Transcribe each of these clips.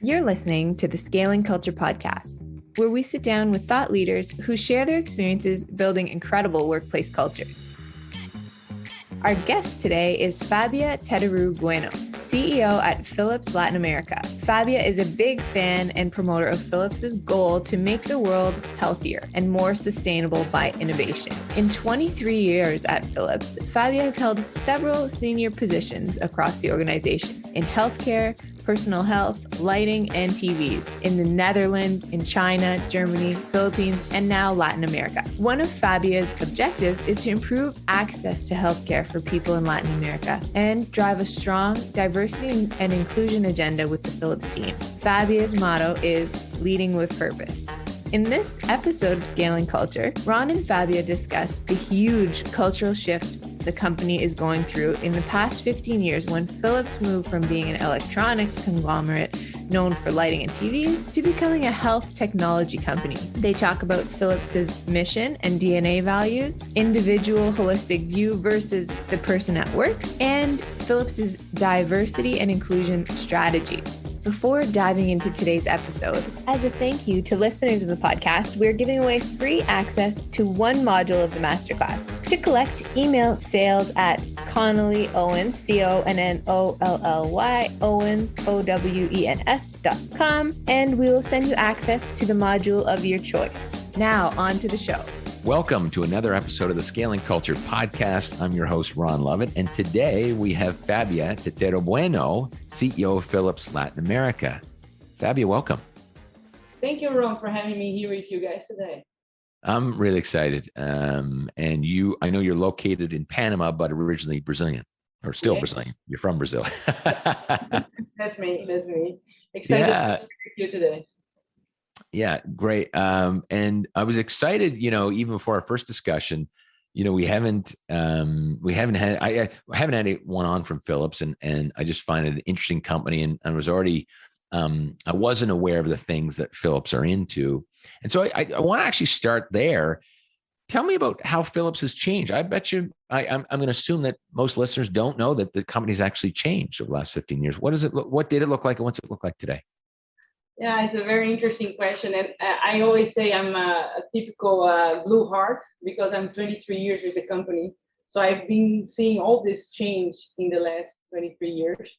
You're listening to the Scaling Culture podcast, where we sit down with thought leaders who share their experiences building incredible workplace cultures. Our guest today is Fabia Tetteroo-Bueno, CEO at Philips Latin America. Fabia is a big fan and promoter of Philips' goal to make the world healthier and more sustainable by innovation. In 23 years at Philips, Fabia has held several senior positions across the organization in healthcare, personal health, lighting, and TVs in the Netherlands, in China, Germany, Philippines, and now Latin America. One of Fabia's objectives is to improve access to healthcare for people in Latin America and drive a strong diversity and inclusion agenda with the Philips team. Fabia's motto is leading with purpose. In this episode of Scaling Culture, Ron and Fabia discuss the huge cultural shift the company is going through in the past 15 years when Philips moved from being an electronics conglomerate known for lighting and TVs to becoming a health technology company. They talk about Philips's mission and DNA values, individual holistic view versus the person at work, and Philips's diversity and inclusion strategies. Before diving into today's episode, as a thank you to listeners of the podcast, we're giving away free access to one module of the masterclass. To collect, email sales at Connolly Owens, CONNOLLY Owens, OWENS.com, and we will send you access to the module of your choice. Now, on to the show. Welcome to another episode of the Scaling Culture podcast. I'm your host, Ron Lovett, and today we have Fabia Tetteroo-Bueno, CEO of Philips Latin America. Fabia, welcome. Thank you, Ron, for having me here with you guys today. I'm really excited. And I know you're located in Panama, but originally Brazilian, or still Brazilian. You're from Brazil. That's me. Excited to be with you today. Yeah, great. And I was excited, even before our first discussion, I haven't had one on from Philips, and I just find it an interesting company, and I was already, I wasn't aware of the things that Philips are into. And so I want to actually start there. Tell me about how Philips has changed. I bet you, I'm going to assume that most listeners don't know that the company's actually changed over the last 15 years. What did it look like, and what's it look like today? Yeah, it's a very interesting question. And I always say I'm a typical blue heart because I'm 23 years with the company. So I've been seeing all this change in the last 23 years.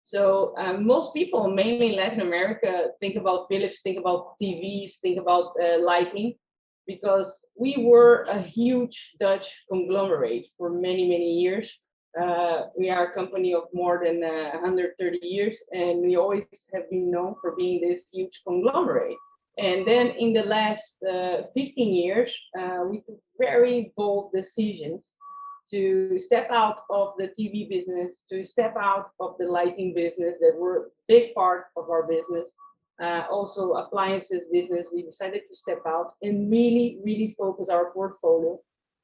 So most people, mainly in Latin America, think about Philips, think about TVs, think about lighting, because we were a huge Dutch conglomerate for many, many years. We are a company of more than 130 years, and we always have been known for being this huge conglomerate. And then in the last 15 years, we took very bold decisions to step out of the TV business, to step out of the lighting business that were a big part of our business. Also appliances business, we decided to step out and really focus our portfolio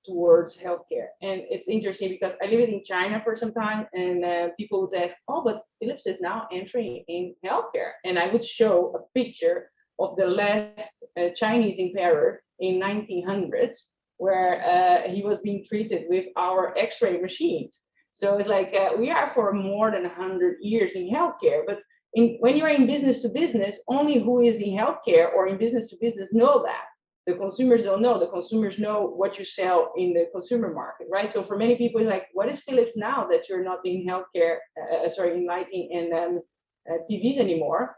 towards healthcare. And it's interesting because I lived in China for some time, and people would ask, oh, but Philips is now entering in healthcare. And I would show a picture of the last Chinese emperor in 1900s, where he was being treated with our X-ray machines. So it's like we are for more than 100 years in healthcare, but when you're in business to business, only who is in healthcare or in business to business know that. The consumers don't know. The consumers know what you sell in the consumer market, right? So for many people, it's like, what is Philips now that you're not in healthcare, in lighting and TVs anymore?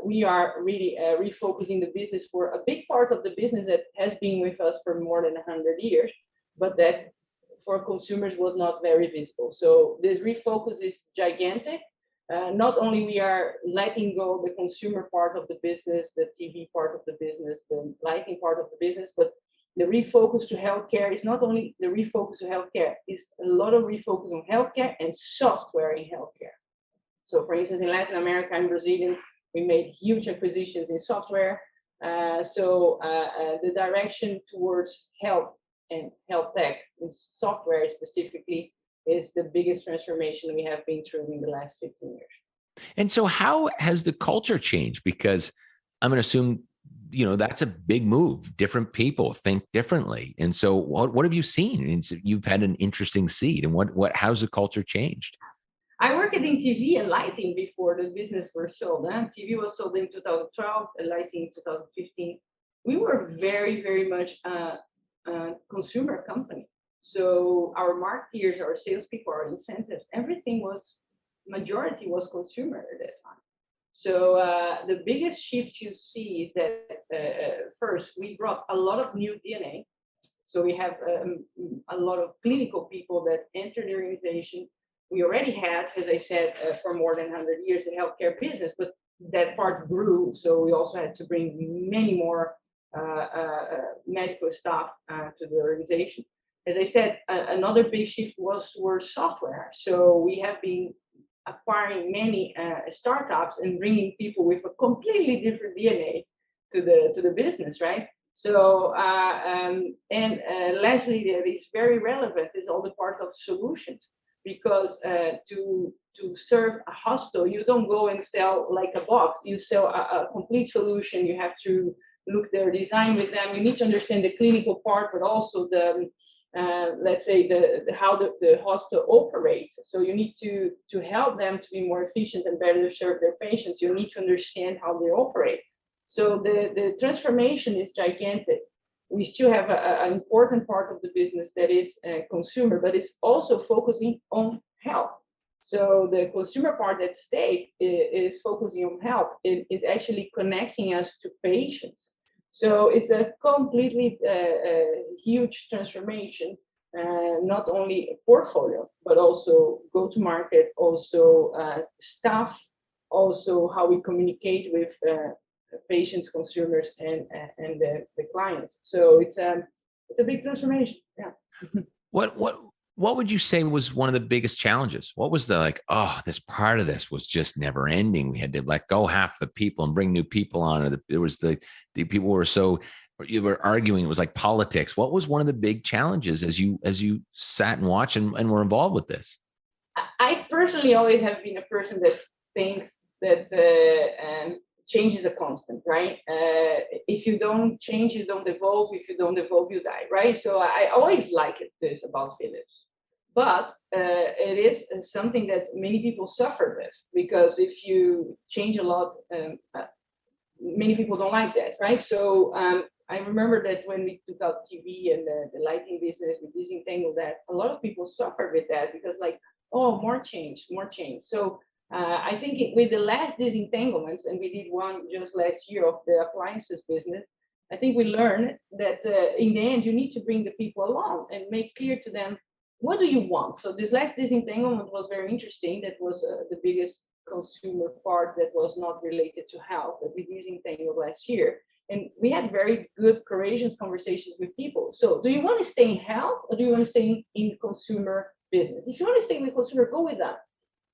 We are really refocusing the business for a big part of the business that has been with us for more than 100 years, but that for consumers was not very visible. So this refocus is gigantic. Not only we are letting go the consumer part of the business, the TV part of the business, the lighting part of the business, but the refocus to healthcare is not only the refocus to healthcare, it's a lot of refocus on healthcare and software in healthcare. So for instance, in Latin America and Brazil, we made huge acquisitions in software. The direction towards health and health tech, in software specifically, is the biggest transformation we have been through in the last 15 years. And so how has the culture changed? Because I'm going to assume, that's a big move. Different people think differently. And so what have you seen? And so you've had an interesting seat, and how's the culture changed? I worked in TV and lighting before the business were sold. TV was sold in 2012, and lighting in 2015. We were very, very much a consumer company. So our marketeers, our salespeople, our incentives, everything was, majority was consumer at that time. So the biggest shift you see is that first, we brought a lot of new DNA. So we have a lot of clinical people that enter the organization. We already had, as I said, for more than 100 years, the healthcare business, but that part grew. So we also had to bring many more medical staff to the organization. As I said, another big shift was towards software. So we have been acquiring many startups and bringing people with a completely different DNA to the business, right? So lastly, that is very relevant is all the part of solutions, because to serve a hospital, you don't go and sell like a box. You sell a complete solution. You have to look their design with them. You need to understand the clinical part, but also the let's say the how the hospital operates. So you need to help them to be more efficient and better serve their patients. You need to understand how they operate. So the transformation is gigantic. We still have an important part of the business that is consumer, but it's also focusing on health. So the consumer part at stake is focusing on health. It is actually connecting us to patients. So it's a completely huge transformation, not only a portfolio, but also go-to-market, also staff, also how we communicate with patients, consumers, and the clients. So it's a big transformation. Yeah. What would you say was one of the biggest challenges? What was the this part of this was just never ending. We had to let go half the people and bring new people on. There was the people were so, you were arguing. It was like politics. What was one of the big challenges as you sat and watched and were involved with this? I personally always have been a person that thinks that change is a constant, right? If you don't change, you don't evolve. If you don't evolve, you die, right? So I always liked this about Philips. But it is something that many people suffer with, because if you change a lot, many people don't like that, right? So I remember that when we took out TV and the lighting business, we disentangled that, a lot of people suffer with that because like, oh, more change, more change. So I think with the last disentanglements, and we did one just last year of the appliances business, I think we learned that in the end, you need to bring the people along and make clear to them, what do you want? So this last disentanglement was very interesting. That was the biggest consumer part that was not related to health that we disentangled last year. And we had very good, courageous conversations with people. So do you want to stay in health, or do you want to stay in consumer business? If you want to stay with consumer, go with that.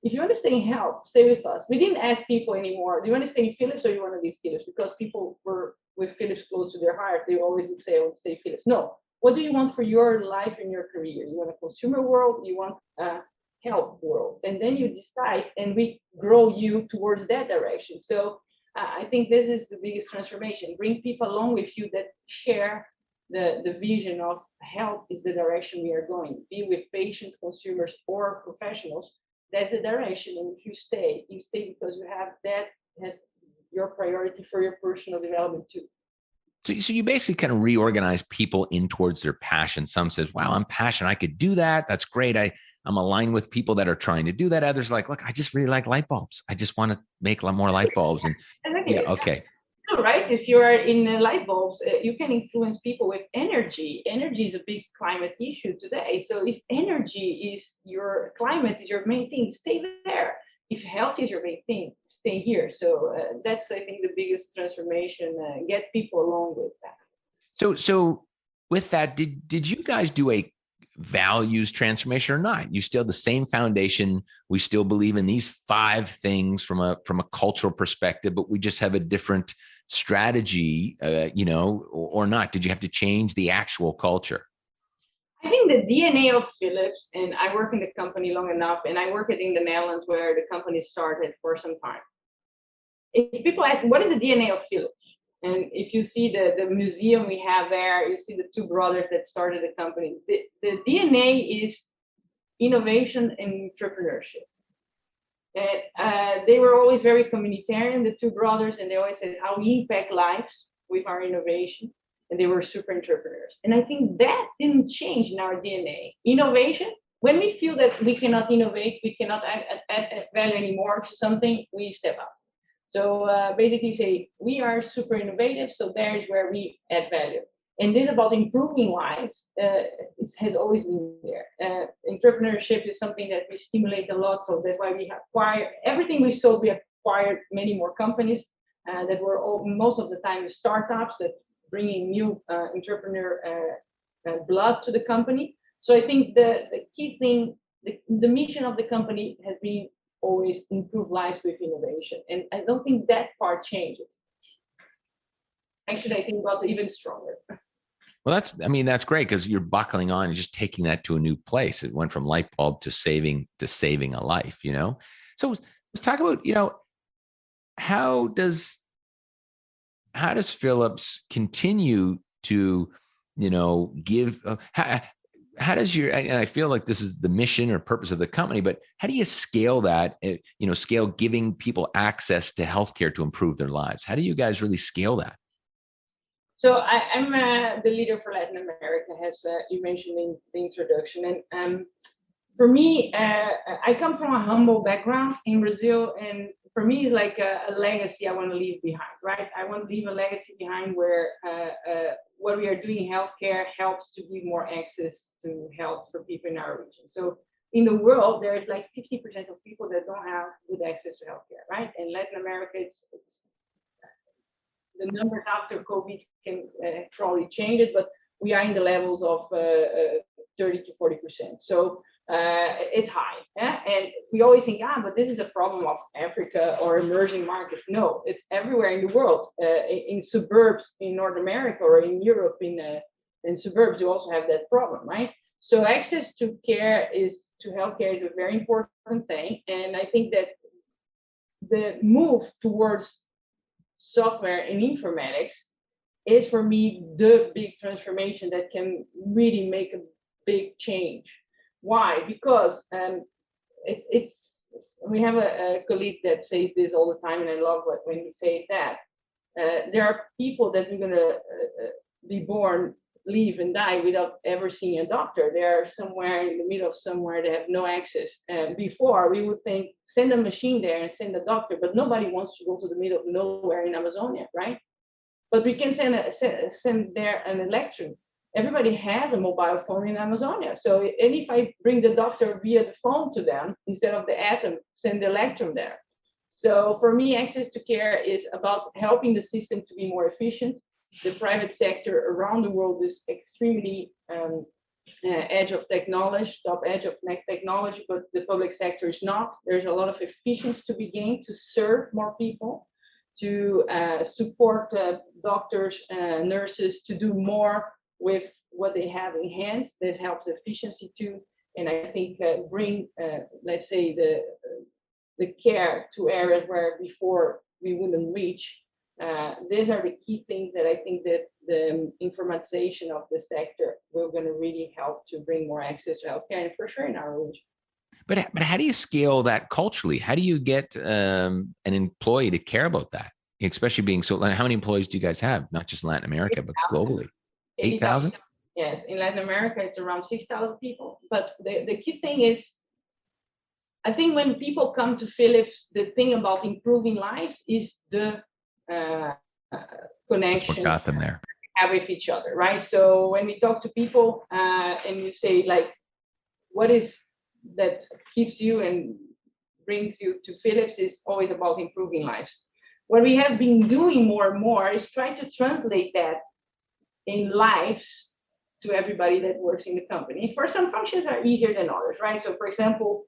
If you want to stay in health, stay with us. We didn't ask people anymore, do you want to stay in Philips or you want to leave Philips? Because people were with Philips close to their heart. They always would say, I want to stay Philips. No. What do you want for your life and your career? You want a consumer world? You want a health world? And then you decide, and we grow you towards that direction. So I think this is the biggest transformation. Bring people along with you that share the vision of health is the direction we are going. Be with patients, consumers, or professionals. That's the direction. And if you stay because you have that as your priority for your personal development too. So you basically kind of reorganize people in towards their passion. Some says, wow, I'm passionate. I could do that. That's great. I'm aligned with people that are trying to do that. Others like, look, I just really like light bulbs. I just want to make a lot more light bulbs. And yeah, okay. Right. If you are in light bulbs, you can influence people with energy. Energy is a big climate issue today. So if energy is your climate, is your main thing, stay there. If health is your main thing, stay here. So that's, I think, the biggest transformation. Get people along with that. So with that, did you guys do a values transformation or not? You still have the same foundation. We still believe in these 5 things from a cultural perspective, but we just have a different strategy, or not? Did you have to change the actual culture? I think the DNA of Philips, and I work in the company long enough, and I worked in the Netherlands where the company started for some time. If people ask, what is the DNA of Philips? And if you see the museum we have there, you see the 2 brothers that started the company. The DNA is innovation and entrepreneurship. And they were always very communitarian, the two brothers, and they always said how we impact lives with our innovation. And they were super entrepreneurs. And I think that didn't change in our DNA. Innovation, when we feel that we cannot innovate, we cannot add value anymore to something, we step up. So basically say, we are super innovative, so there is where we add value. And this about improving lives has always been there. Entrepreneurship is something that we stimulate a lot, so that's why we acquire everything we sold. We acquired many more companies that were most of the time startups that bringing new entrepreneur blood to the company. So I think the key thing, the mission of the company has been always improve lives with innovation, and I don't think that part changes. Actually, I think about even stronger. Well, that's great, because you're buckling on and just taking that to a new place. It went from light bulb to saving a life, So let's talk about, how does Philips continue to, give, how does and I feel like this is the mission or purpose of the company, but how do you scale that, scale giving people access to healthcare to improve their lives? How do you guys really scale that? So I'm the leader for Latin America, as you mentioned in the introduction. And for me, I come from a humble background in Brazil, and for me, it's like a legacy I want to leave behind, right? I want to leave a legacy behind where what we are doing in healthcare helps to give more access to health for people in our region. So in the world, there's like 50% of people that don't have good access to healthcare, right? In Latin America, it's the numbers after COVID can probably change it, but we are in the levels of 30 to 40%. So it's high. Yeah? And we always think, but this is a problem of Africa or emerging markets. No, it's everywhere in the world. In suburbs in North America or in Europe, in suburbs, you also have that problem, right? So access to healthcare is a very important thing. And I think that the move towards software and informatics is, for me, the big transformation that can really make a big change. Why? Because we have a colleague that says this all the time, and I love when he says that. There are people that are going to be born, live, and die without ever seeing a doctor. They are somewhere in the middle of somewhere, they have no access. Before, we would think, send a machine there and send a doctor, but nobody wants to go to the middle of nowhere in Amazonia, right? But we can send there an electron. Everybody has a mobile phone in Amazonia. So, and if I bring the doctor via the phone to them, instead of the atom, send the electron there. So for me, access to care is about helping the system to be more efficient. The private sector around the world is extremely edge of technology, top edge of technology, but the public sector is not. There's a lot of efficiency to be gained to serve more people, to support doctors, nurses to do more with what they have in hand. This helps efficiency too, and I think bring, let's say, the care to areas where before we wouldn't reach. These are the key things that I think that the informatization of the sector will going to really help to bring more access to healthcare, and for sure in our region. But how do you scale that culturally? How do you get an employee to care about that? Especially being so, how many employees do you guys have? Not just in Latin America, 8, but globally? 8,000? Yes, in Latin America, it's around 6,000 people. But the key thing is, I think when people come to Philips, the thing about improving lives is the connection what got them there have with each other, right? So when we talk to people and you say, like, what is that keeps you and brings you to Philips is always about improving lives. What we have been doing more and more is try to translate that in lives to everybody that works in the company. For some functions are easier than others, right? So for example,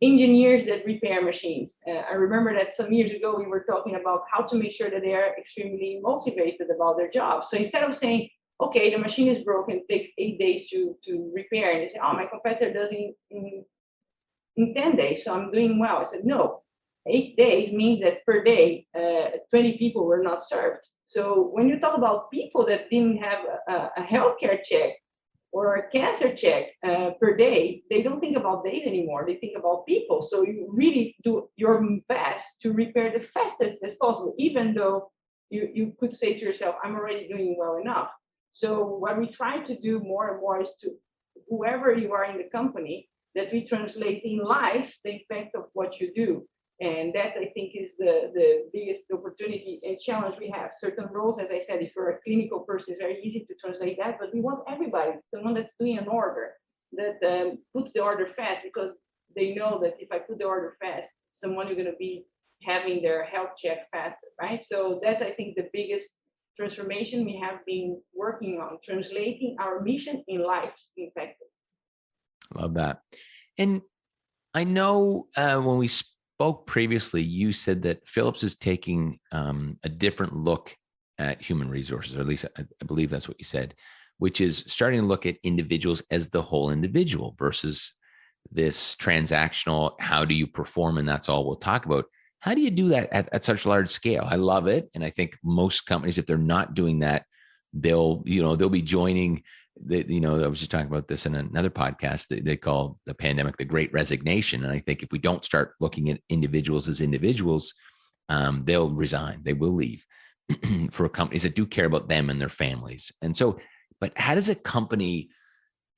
engineers that repair machines. I remember that some years ago, we were talking about how to make sure that they are extremely motivated about their job. So instead of saying, okay, the machine is broken, it takes 8 days to repair, and they say, oh, my competitor does it in 10 days, so I'm doing well. I said, no, 8 days means that per day, 20 people were not served. So when you talk about people that didn't have a healthcare check or a cancer check per day, they don't think about days anymore. They think about people. So you really do your best to repair the fastest as possible, even though you could say to yourself, I'm already doing well enough. So what we try to do more and more is to, whoever you are in the company, that we translate in life the impact of what you do. And that, I think, is the biggest opportunity and challenge we have. Certain roles, as I said, if you're a clinical person, it's very easy to translate that, but we want everybody, someone that's doing an order, that puts the order fast, because they know that if I put the order fast, someone is going to be having their health check faster, right? So that's, I think, the biggest transformation we have been working on, translating our mission in life's impact. Love that. And I know when we spoke previously, you said that Philips is taking a different look at human resources, or at least I believe that's what you said, which is starting to look at individuals as the whole individual versus this transactional, how do you perform? And that's all we'll talk about. How do you do that at such large scale? I love it. And I think most companies, if they're not doing that, they'll be joining I was just talking about this in another podcast that they call the pandemic the Great Resignation. And I think if we don't start looking at individuals as individuals, they'll resign, they will leave for companies that do care about them and their families. And so, but how does a company,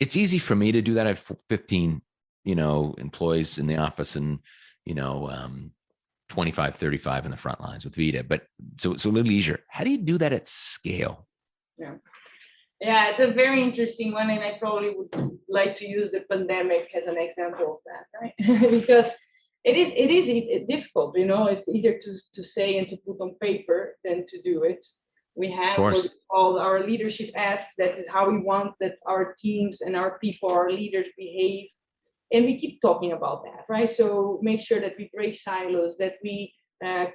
it's easy for me to do that. I have 15, employees in the office and, 25, 35 in the front lines with Vita, but so a little easier. How do you do that at scale? Yeah, it's a very interesting one, and I probably would like to use the pandemic as an example of that, right? Because it is difficult, it's easier to say and to put on paper than to do it. We have what we call our leadership asks, that is how we want that our teams and our people, our leaders behave. And we keep talking about that, right? So make sure that we break silos, that we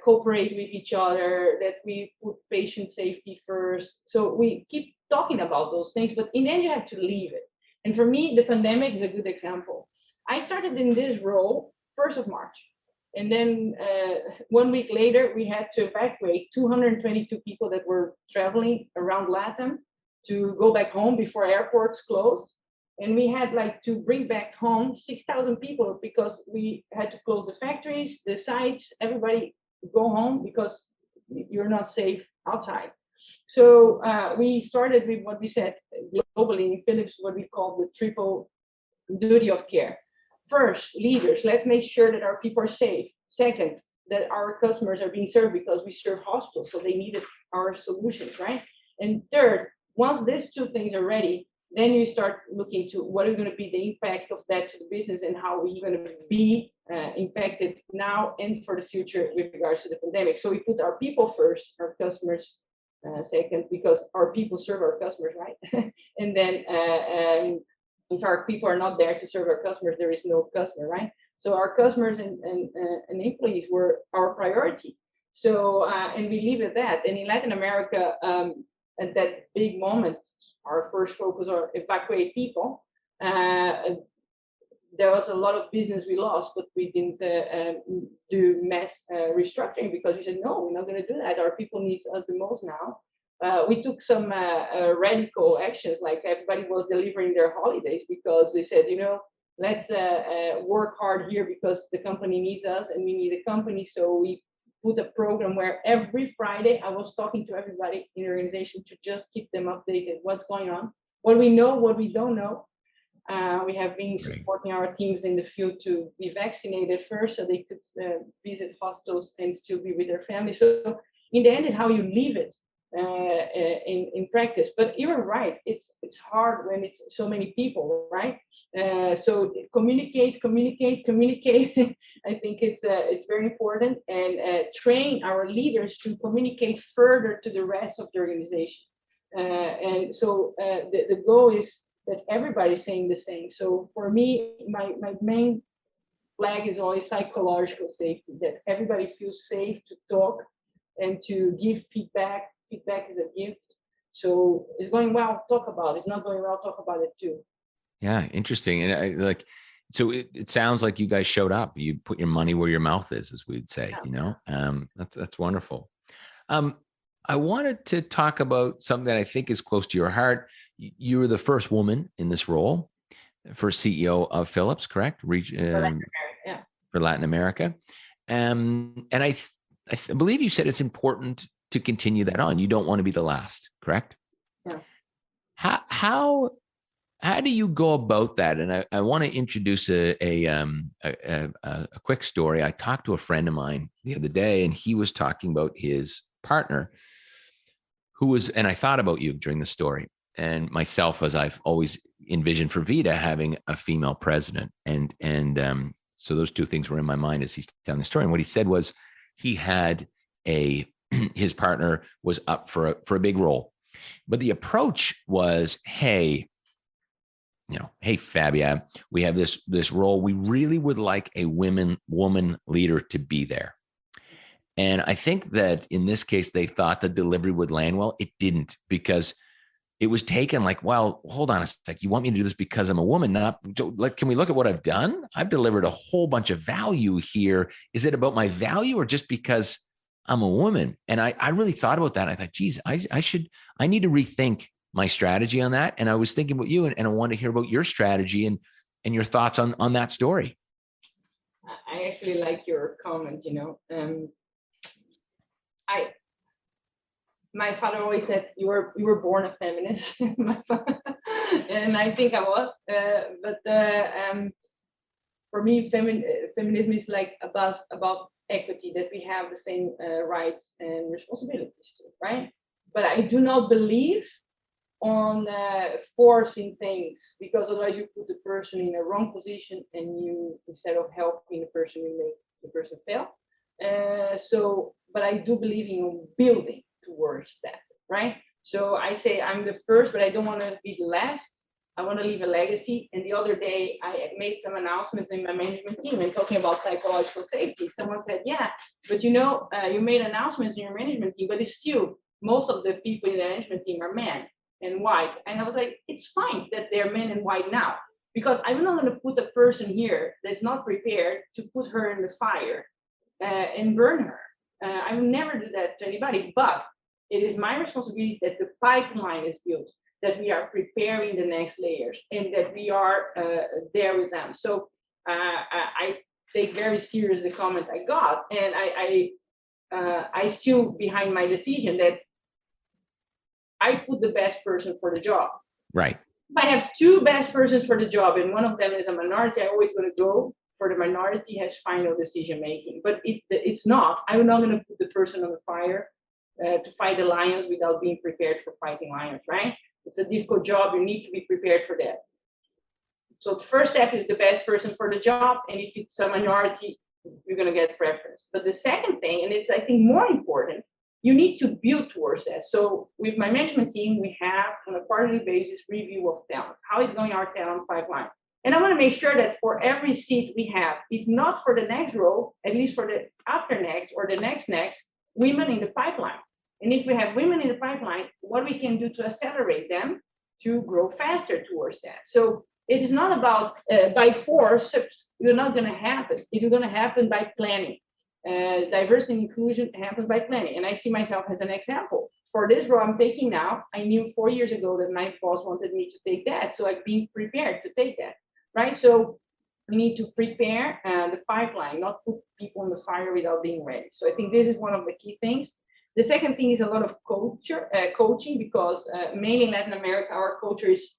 cooperate with each other, that we put patient safety first. So we keep talking about those things, but in the end, you have to leave it. And for me, the pandemic is a good example. I started in this role 1st of March. And then 1 week later, we had to evacuate 222 people that were traveling around Latin to go back home before airports closed. And we had to bring back home 6,000 people because we had to close the factories, the sites, everybody go home because you're not safe outside. So we started with what we said globally in Philips, what we call the triple duty of care. First, leaders, let's make sure that our people are safe. Second, that our customers are being served because we serve hospitals, so they needed our solutions, right? And third, once these two things are ready, then you start looking to what is going to be the impact of that to the business and how we're going to be impacted now and for the future with regards to the pandemic. So we put our people first, our customers second, because our people serve our customers, right? And then if our people are not there to serve our customers, there is no customer, right? So our customers and employees were our priority. So, and we leave it at that. And in Latin America, at that big moment, our first focus was evacuate people. There was a lot of business we lost, but we didn't do mass restructuring because we said, no, we're not going to do that. Our people need us the most now. We took some radical actions, like everybody was delivering their holidays because they said, let's work hard here because the company needs us and we need a company. So we put a program where every Friday I was talking to everybody in the organization to just keep them updated what's going on, what we know, what we don't know. We have been supporting our teams in the field to be vaccinated first so they could visit hospitals and still be with their family. So in the end, it's how you leave it in practice. But you're right, it's hard when it's so many people, right? So communicate. I think it's very important, and train our leaders to communicate further to the rest of the organization. And so the goal is that everybody's saying the same. So for me, my main flag is always psychological safety, that everybody feels safe to talk and to give feedback. Feedback is a gift. So it's going well, talk about it. It's not going well, talk about it too. Yeah, interesting. And so it sounds like you guys showed up. You put your money where your mouth is, as we'd say, that's wonderful. I wanted to talk about something that I think is close to your heart. you were the first woman in this role, first CEO of Philips, correct? For Latin America, yeah. For Latin America. And I believe you said it's important to continue that on. You don't want to be the last, correct? Yeah. How do you go about that? And I want to introduce a quick story. I talked to a friend of mine the other day, and he was talking about his partner, who was, and I thought about you during the story, and myself, as I've always envisioned for Vita having a female president, and so those two things were in my mind as he's telling the story. And what he said was he had his partner was up for a big role, but the approach was, hey, Fabia, we have this role. We really would like a woman leader to be there. And I think that in this case, they thought the delivery would land well. It didn't, because it was taken like, well, hold on a sec. You want me to do this because I'm a woman? Not like, can we look at what I've done? I've delivered a whole bunch of value here. Is it about my value or just because I'm a woman? And I really thought about that. I thought, geez, I need to rethink my strategy on that. And I was thinking about you, and I wanted to hear about your strategy and your thoughts on that story. I actually like your comment, my father always said you were born a feminist, and I think I was. But for me, feminism is like about equity, that we have the same rights and responsibilities too, right? But I do not believe on forcing things, because otherwise you put the person in a wrong position, and you, instead of helping the person, you make the person fail. But I do believe in building towards that, right? So I say I'm the first, but I don't want to be the last. I want to leave a legacy. And the other day I made some announcements in my management team and talking about psychological safety. Someone said, yeah, but you made announcements in your management team, but it's still, most of the people in the management team are men and white. And I was like, it's fine that they're men and white now, because I'm not going to put a person here that's not prepared to put her in the fire and burn her. I will never do that to anybody, but it is my responsibility that the pipeline is built, that we are preparing the next layers, and that we are there with them. So I take very serious the comment I got, and I still behind my decision that I put the best person for the job. Right. If I have two best persons for the job and one of them is a minority, I'm always going to go for the minority has final decision making. But if it's not, I'm not going to put the person on the fire to fight the lions without being prepared for fighting lions, right? It's a difficult job. You need to be prepared for that. So the first step is the best person for the job. And if it's a minority, you're going to get preference. But the second thing, and it's, I think, more important, you need to build towards that. So with my management team, we have on a quarterly basis review of talent. How is going our talent pipeline? And I want to make sure that for every seat we have, if not for the next role, at least for the after next or the next, women in the pipeline. And if we have women in the pipeline, what we can do to accelerate them to grow faster towards that. So it is not about by force, it's not going to happen. It's going to happen by planning. Diversity and inclusion happens by planning. And I see myself as an example. For this role I'm taking now, I knew 4 years ago that my boss wanted me to take that. So I've been prepared to take that, right? So we need to prepare the pipeline, not put people on the fire without being ready. So I think this is one of the key things. The second thing is a lot of coaching, because mainly in Latin America, our culture is,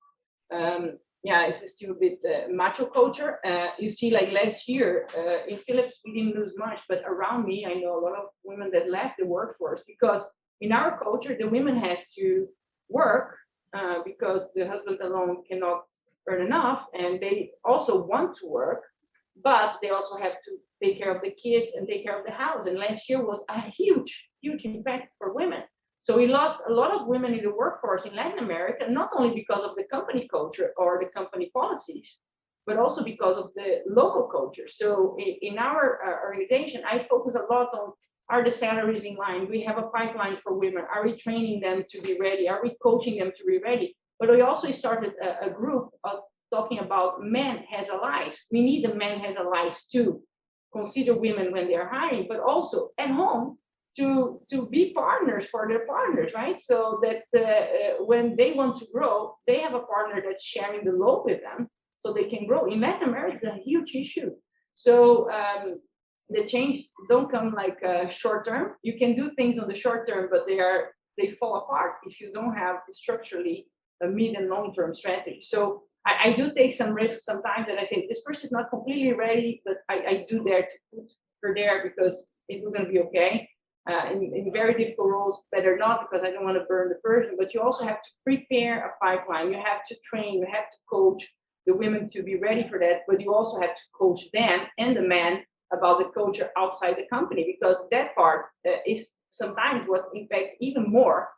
it's still a bit macho culture. You see, like last year in Philips, we didn't lose much, but around me, I know a lot of women that left the workforce because in our culture, the women has to work because the husband alone cannot earn enough, and they also want to work, but they also have to take care of the kids and take care of the house. And last year was a huge impact for women. So we lost a lot of women in the workforce in Latin America, not only because of the company culture or the company policies, but also because of the local culture. So in our organization, I focus a lot on, are the salaries in line? We have a pipeline for women. Are we training them to be ready? Are we coaching them to be ready? But we also started a group of talking about men as allies. We need the men as allies too. Consider women when they're hiring, but also at home, to be partners for their partners, right? So that when they want to grow, they have a partner that's sharing the load with them, so they can grow. In Latin America, it's a huge issue. So the change don't come like short term. You can do things on the short term, but they fall apart if you don't have structurally a mid and long term strategy. So I do take some risks sometimes that I say this person is not completely ready, but I do dare to put her there because it's going to be okay. In very difficult roles, better not, because I don't want to burn the person. But you also have to prepare a pipeline. You have to train. You have to coach the women to be ready for that. But you also have to coach them and the men about the culture outside the company, because that part is sometimes what impacts even more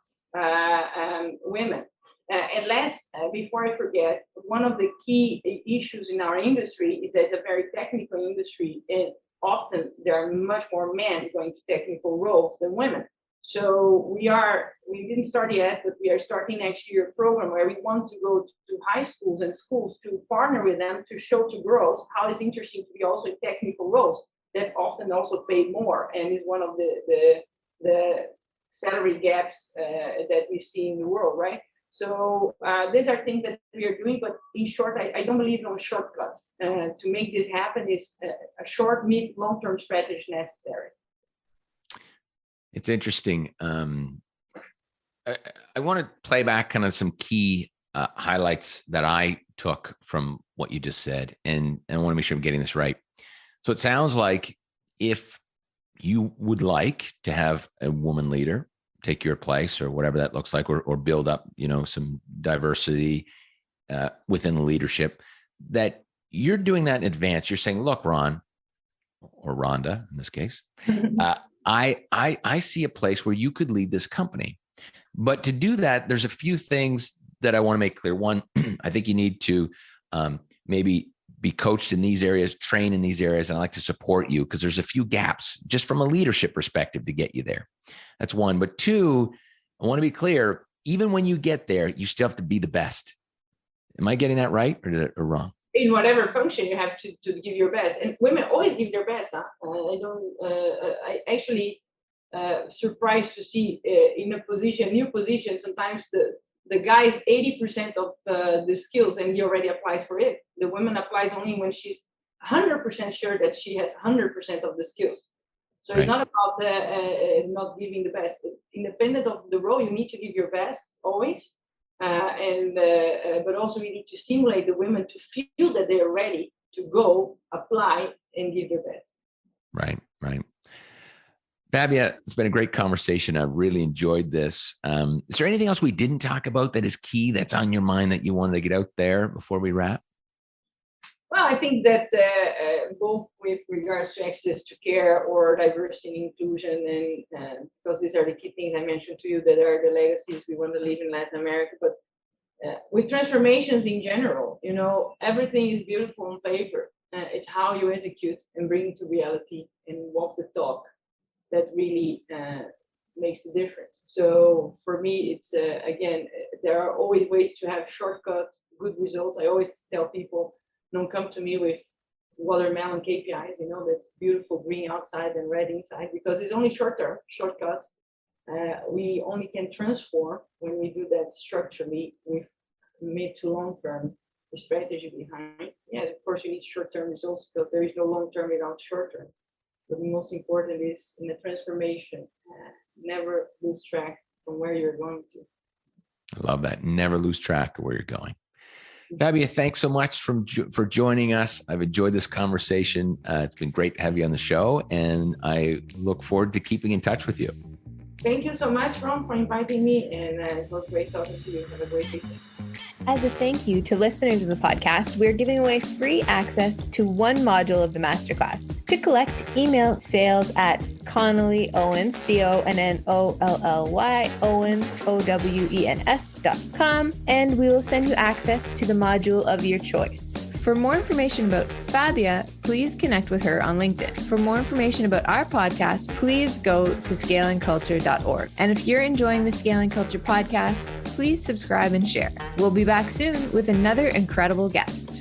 women. And last, before I forget, one of the key issues in our industry is that it's a very technical industry, and often there are much more men going to technical roles than women. So we didn't start yet, but we are starting next year a program where we want to go to high schools and schools to partner with them to show to girls how it's interesting to be also in technical roles that often also pay more and is one of the salary gaps that we see in the world, right? So these are things that we are doing, but in short, I don't believe in shortcuts. To make this happen is a short, mid, long-term strategy necessary. It's interesting. I want to play back kind of some key highlights that I took from what you just said, and I want to make sure I'm getting this right. So it sounds like if you would like to have a woman leader take your place or whatever that looks like, or build up, some diversity within the leadership, that you're doing that in advance. You're saying, look, Ron, or Rhonda in this case, I see a place where you could lead this company. But to do that, there's a few things that I want to make clear. One, I think you need to maybe be coached in these areas, train in these areas, and I like to support you because there's a few gaps just from a leadership perspective to get you there. That's one. But two, I want to be clear, even when you get there, you still have to be the best. Am I getting that right or wrong? In whatever function, you have to give your best. And women always give their best. I actually surprised to see in a new position, sometimes the guy's 80% of the skills and he already applies for it. The woman applies only when she's 100% sure that she has 100% of the skills. So It's not about not giving the best. Independent of the role, you need to give your best always. But also you need to stimulate the women to feel that they are ready to go, apply, and give their best. Right. Fabia, it's been a great conversation. I've really enjoyed this. Is there anything else we didn't talk about that is key, that's on your mind that you wanted to get out there before we wrap? Well, I think that both with regards to access to care or diversity and inclusion, and because these are the key things I mentioned to you that are the legacies we want to leave in Latin America, but with transformations in general, everything is beautiful on paper. It's how you execute and bring it to reality and walk the talk that really makes the difference. So for me, it's again, there are always ways to have shortcuts, good results. I always tell people, don't come to me with watermelon KPIs, that's beautiful green outside and red inside, because it's only short-term shortcuts. We only can transform when we do that structurally with mid to long-term strategy behind. Yes, of course, you need short-term results because there is no long-term without short-term. But the most important is in the transformation, never lose track from where you're going to. I love that. Never lose track of where you're going. Fabia, thanks so much for joining us. I've enjoyed this conversation. It's been great to have you on the show, and I look forward to keeping in touch with you. Thank you so much, Ron, for inviting me, and it was great talking to you. Have a great weekend. As a thank you to listeners of the podcast, we're giving away free access to one module of the masterclass. To collect, email sales@Connolly Owens, CONNOLLY Owens, OWENS.com, and we will send you access to the module of your choice. For more information about Fabia, please connect with her on LinkedIn. For more information about our podcast, please go to scalingculture.org. And if you're enjoying the Scaling Culture podcast, please subscribe and share. We'll be back soon with another incredible guest.